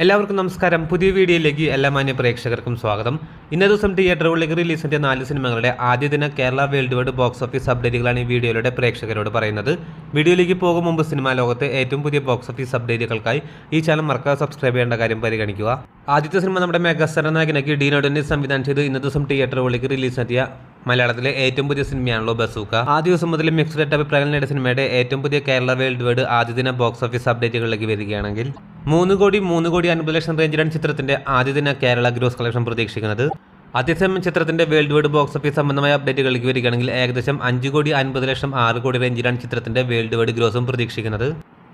എല്ലാവർക്കും നമസ്കാരം. പുതിയ വീഡിയോയിലേക്ക് എല്ലാ മാന്യ പ്രേക്ഷകർക്കും സ്വാഗതം. ഇന്നേ ദിവസം തിയേറ്ററുകളിലേക്ക് റിലീസിന്റെ 4 സിനിമകളുടെ ആദ്യ ദിന Kerala world wide box office അപ്ഡേറ്റുകളാണ് ഈ വീഡിയോയിലൂടെ പ്രേക്ഷകരോട് പറയുന്നത്. വീഡിയോയിലേക്ക് പോകും മുമ്പ് സിനിമാ ലോകത്തെ ഏറ്റവും പുതിയ ബോക്സ് ഓഫീസ് അപ്ഡേറ്റുകൾക്കായി ഈ ചാനൽ മറക്കാതെ സബ്സ്ക്രൈബ് ചെയ്യേണ്ട കാര്യം പരിഗണിക്കുക. ആദ്യത്തെ സിനിമ നമ്മുടെ മെഗാസ്റ്റാർ നായകനാക്കി ഡീനോഡനെ സംവിധാനം ചെയ്ത് ഇന്നേ ദിവസം തിയേറ്ററുകളിലേക്ക് റിലീസെത്തിയ മലയാളത്തിലെ ഏറ്റവും പുതിയ സിനിമയാണല്ലോ ബസൂക്ക. ആ ദിവസം മുതൽ മിക്സ്ഡ് അഭിപ്രായങ്ങൾ നേടിയ സിനിമയുടെ ഏറ്റവും പുതിയ കേരള വേൾഡ് വൈഡ് ആദ്യ ദിന ബോക്സ് ഓഫീസ് അപ്ഡേറ്റുകളിലേക്ക് വരികയാണെങ്കിൽ 3 കോടി 50 ലക്ഷം റേഞ്ചിലാണ് ചിത്രത്തിന്റെ ആദ്യ ദിന കേരള ഗ്രോസ് കളക്ഷൻ പ്രതീക്ഷിക്കുന്നത്. അതേസമയം ചിത്രത്തിന്റെ വേൾഡ് വൈഡ് ബോക്സ് ഓഫീസ് സംബന്ധമായ അപ്ഡേറ്റുകളിലേക്ക് വരികയാണെങ്കിൽ ഏകദേശം 5 കോടി 50 ലക്ഷം 6 കോടി റേഞ്ചിലാണ് ചിത്രത്തിന്റെ വേൾഡ് വൈഡ് ഗ്രോസും പ്രതീക്ഷിക്കുന്നത്.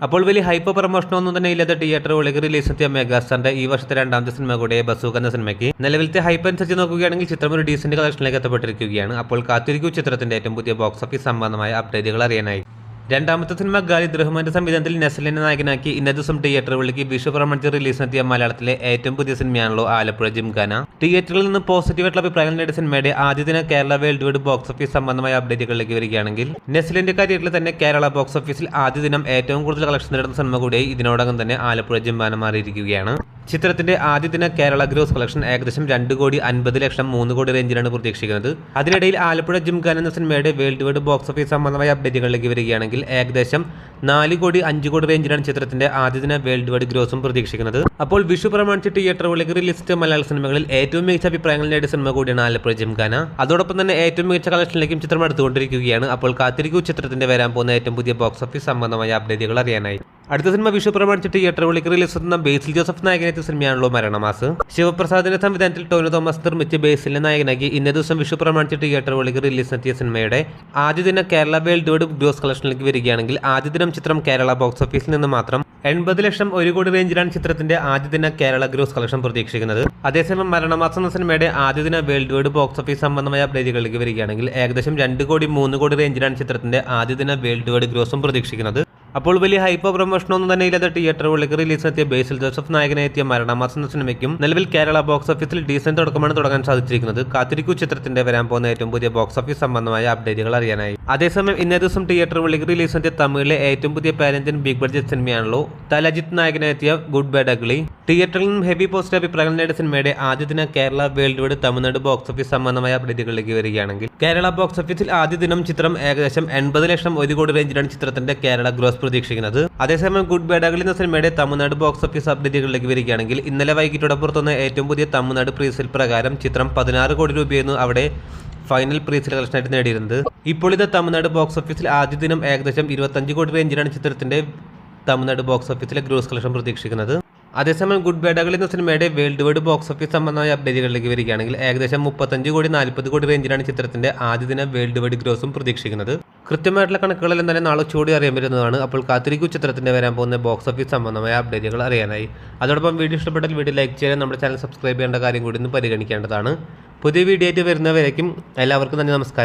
അപ്പോൾ വലിയ ഹൈപ്പോ പ്രമോഷനൊന്നും തന്നെ ഇല്ലാത്ത തിയേറ്ററുകളിലേക്ക് റിലീസെത്തിയ മെഗാസ്റ്റാറിന്റെ ഈ വർഷത്തെ രണ്ടാമത്തെ സിനിമ കൂടിയ ബസൂക്ക എന്ന സിനിമയ്ക്ക് നിലവിലത്തെ ഹൈപ്പ് അനുസരിച്ച് നോക്കുകയാണെങ്കിൽ ചിത്രം ഒരു ഡീസന്റ് കളക്ഷനിലേക്ക് എത്തപ്പെട്ടിരിക്കുകയാണ്. അപ്പോൾ കാത്തിരിക്കൂ ചിത്രത്തിന്റെ ഏറ്റവും പുതിയ ബോക്സ് ഓഫീസ് സംബന്ധമായ അപ്ഡേറ്റുകൾ അറിയാനായി. രണ്ടാമത്തെ സിനിമ ഖാലിദ് റഹ്മാന്റെ സംവിധാനത്തിൽ നസ്ലിനെ നായകനാക്കി ഇന്നേ ദിവസം തിയേറ്ററുകളിലേക്ക് വിഷു പ്രമാണിച്ച് റിലീസിനെത്തിയ മലയാളത്തിലെ ഏറ്റവും പുതിയ സിനിമയാണല്ലോ ആലപ്പുഴ ജിംഖാന. തിയേറ്ററിൽ നിന്ന് പോസിറ്റീവായിട്ടുള്ള അഭിപ്രായങ്ങൾ നേടിയ സിനിമയുടെ ആദ്യ ദിന Kerala world wide box office സംബന്ധമായ അപ്ഡേറ്റുകളിലേക്ക് വരികയാണെങ്കിൽ നസ്ലിന്റെ കരിയറിൽ തന്നെ കേരള ബോക്സ് ഓഫീസിൽ ആദ്യ ദിനം ഏറ്റവും കൂടുതൽ കളക്ഷൻ നേടുന്ന സിനിമ കൂടിയായി ഇതിനോടകം തന്നെ ആലപ്പുഴ ജിംഖാന മാറിയിരിക്കുകയാണ്. ചിത്രത്തിന്റെ ആദ്യ ദിന കേരള ഗ്രോസ് കളക്ഷൻ ഏകദേശം 2 കോടി 50 ലക്ഷം 3 കോടി റേഞ്ചിലാണ് പ്രതീക്ഷിക്കുന്നത്. അതിനിടയിൽ ആലപ്പുഴ ജിംഖാന എന്ന സിനിമയുടെ വേൾഡ് വൈഡ് ബോക്സ് ഓഫീസ് സംബന്ധമായ അപ്ഡേറ്റുകളിലേക്ക് വരികയാണെങ്കിൽ ഏകദേശം 4 കോടി 5 കോടി റേഞ്ചിലാണ് ചിത്രത്തിന്റെ ആദ്യ ദിന വേൾഡ് വൈഡ് ഗ്രോസും പ്രതീക്ഷിക്കുന്നത്. അപ്പോൾ വിഷു പ്രമാണിച്ച് തിയേറ്ററുകളിലേക്ക് റിലീസ് ചെയ്ത മലയാള സിനിമകളിൽ ഏറ്റവും മികച്ച അഭിപ്രായങ്ങൾ നേടിയ സിനിമ കൂടിയാണ് ആലപ്പുഴ ജിംഖാന. അതോടൊപ്പം തന്നെ ഏറ്റവും മികച്ച കളക്ഷനിലേക്കും ചിത്രം എടുത്തുകൊണ്ടിരിക്കുകയാണ്. അപ്പോൾ കാത്തിരിക്കൂ ചിത്രത്തിന്റെ വരാൻ പോകുന്ന ഏറ്റവും പുതിയ ബോക്സ് ഓഫീസ് സംബന്ധമായ അപ്ഡേറ്റുകൾ അറിയാനായി. അടുത്ത സിനിമ വിഷു പ്രമാണിച്ച് തിയേറ്ററുകളിലേക്ക് റിലീസ് ചെയ്യുന്ന ബേസിൽ ജോസഫ് നായകനെത്തിയ സിനിമയാണല്ലോ മരണമാസ്. ശിവപ്രസാദിന്റെ സംവിധാനത്തിൽ ടോവിനോ തോമസ് നിർമ്മിച്ച് ബേസിലിനെ നായകനാക്കി ഇന്നേ ദിവസം വിഷു പ്രമാണിച്ച് തിയേറ്ററുകളിലേക്ക് റിലീസിനെത്തിയ സിനിമയുടെ ആദ്യ ദിന കേരള വേൾഡ് വൈഡ് ഗ്രോസ് കളക്ഷനിലേക്ക് വരികയാണെങ്കിൽ ആദ്യ ദിനം ചിത്രം കേരള ബോക്സ് ഓഫീസിൽ നിന്ന് മാത്രം 80 ലക്ഷം 1 കോടി റേഞ്ചിലാണ് ചിത്രത്തിന്റെ ആദ്യ ദിന കേരള ഗ്രോസ് കളക്ഷൻ പ്രതീക്ഷിക്കുന്നത്. അതേസമയം മരണമാസം എന്ന സിനിമയുടെ ആദ്യ ദിന വേൾഡ് വൈഡ് ബോക്സ് ഓഫീസ് സംബന്ധമായ അപ്ഡേറ്റുകളിലേക്ക് വരികയാണെങ്കിൽ ഏകദേശം 2 കോടി 3 കോടി റേഞ്ചിലാണ് ചിത്രത്തിന്റെ ആദ്യ ദിന വേൾഡ് വൈഡ് ഗ്രോസും പ്രതീക്ഷിക്കുന്നത്. അപ്പോൾ വലിയ ഹൈപ്പോ പ്രമോഷനൊന്നും തന്നെ ഇല്ലാത്ത തിയേറ്ററുകളിലേക്ക് റിലീസിനെത്തിയ ബേസിൽ ജോസഫ് നായകനെത്തിയ മരണമാസം എന്ന സിനിമയ്ക്കും നിലവിൽ കേരള ബോക്സ് ഓഫീസിൽ ഡീസന്റ് തുടക്കമാണ് തുടങ്ങാൻ സാധിച്ചിരിക്കുന്നത്. കാത്തിരിക്കൂ ചിത്രത്തിന്റെ വരാൻ പോകുന്ന ഏറ്റവും പുതിയ ബോക്സ് ഓഫീസ് സംബന്ധമായ അപ്ഡേറ്റുകൾ അറിയാനായി. അതേസമയം ഇന്നേ ദിവസം തിയേറ്ററുകളിലേക്ക് റിലീസിനെത്തിയ തമിഴിലെ ഏറ്റവും പുതിയ പാരന്റിൻ big budget സിനിമയാണല്ലോ തലജിത്ത് നായകനെത്തിയ good bad ugly. തിയേറ്ററിൽ നിന്നും ഹെവി പോസിറ്റീവ് അഭിപ്രായങ്ങൾ നേടിയ സിനിമയുടെ ആദ്യ ദിന Kerala world wide Tamil Nadu box office സംബന്ധമായ അപ്ഡേറ്റുകളിലേക്ക് വരികയാണെങ്കിൽ കേരള ബോക്സ് ഓഫീസിൽ ആദ്യ ദിനം ചിത്രം ഏകദേശം 80 ലക്ഷം 1 കോടി റേഞ്ചിലാണ് ചിത്രത്തിന്റെ കേരള ഗ്രോസ് പ്രതീക്ഷിക്കുന്നത്. അതേസമയം ഗുഡ് ബാഡ് അഗ്ലി എന്ന സിനിമയുടെ തമിഴ്നാട് ബോക്സ് ഓഫീസ് അപ്ഡേറ്റുകളിലേക്ക് വരികയാണെങ്കിൽ ഇന്നലെ വൈകിട്ടോടെ പുറത്തുവന്ന ഏറ്റവും പുതിയ തമിഴ്നാട് പ്രീസെയിൽ പ്രകാരം ചിത്രം 16 കോടി രൂപയായിരുന്നു അവിടെ ഫൈനൽ പ്രീസെയിൽ കളക്ഷനായിട്ട് നേടിയിരുന്നത്. ഇപ്പോൾ ഇത് തമിഴ്നാട് ബോക്സ് ഓഫീസിൽ ആദ്യ ദിനം ഏകദേശം 25 കോടി റേഞ്ചിലാണ് ചിത്രത്തിന്റെ തമിഴ്നാട് ബോക്സ് ഓഫീസിലെ ഗ്രോസ് കളക്ഷൻ പ്രതീക്ഷിക്കുന്നത്. അതേസമയം ഗുഡ് ബാഡ് അഗ്ലി എന്ന സിനിമയുടെ വേൾഡ് വൈഡ് ബോക്സ് ഓഫീസ് സംബന്ധമായ അപ്ഡേറ്റുകളിലേക്ക് വരികയാണെങ്കിൽ ഏകദേശം 35 കോടി 40 കോടി റേഞ്ചിലാണ് ചിത്രത്തിന്റെ ആദ്യ ദിന വേൾഡ് വൈഡ് ഗ്രോസും പ്രതീക്ഷിക്കുന്നത്. കൃത്യമായിട്ടുള്ള കണക്കുകളെല്ലാം തന്നെ നാളെ ചൂടി അറിയാൻ വരുന്നതാണ്. അപ്പോൾ കാത്തിരിക്കൂ ചിത്രത്തിന്റെ വരാൻ പോകുന്ന ബോക്സ് ഓഫീസ് സംബന്ധമായ അപ്ഡേറ്റുകൾ അറിയാനായി. അതോടൊപ്പം വീഡിയോ ഇഷ്ടപ്പെട്ടാൽ വീഡിയോ ലൈക്ക് ചെയ്യാൻ നമ്മുടെ ചാനൽ സബ്സ്ക്രൈബ് ചെയ്യേണ്ട കാര്യം കൂടി ഒന്ന് പരിഗണിക്കേണ്ടതാണ്. പുതിയ വീഡിയോ ആയിട്ട് വരുന്നവരേക്കും എല്ലാവർക്കും നന്ദി, നമസ്കാരം.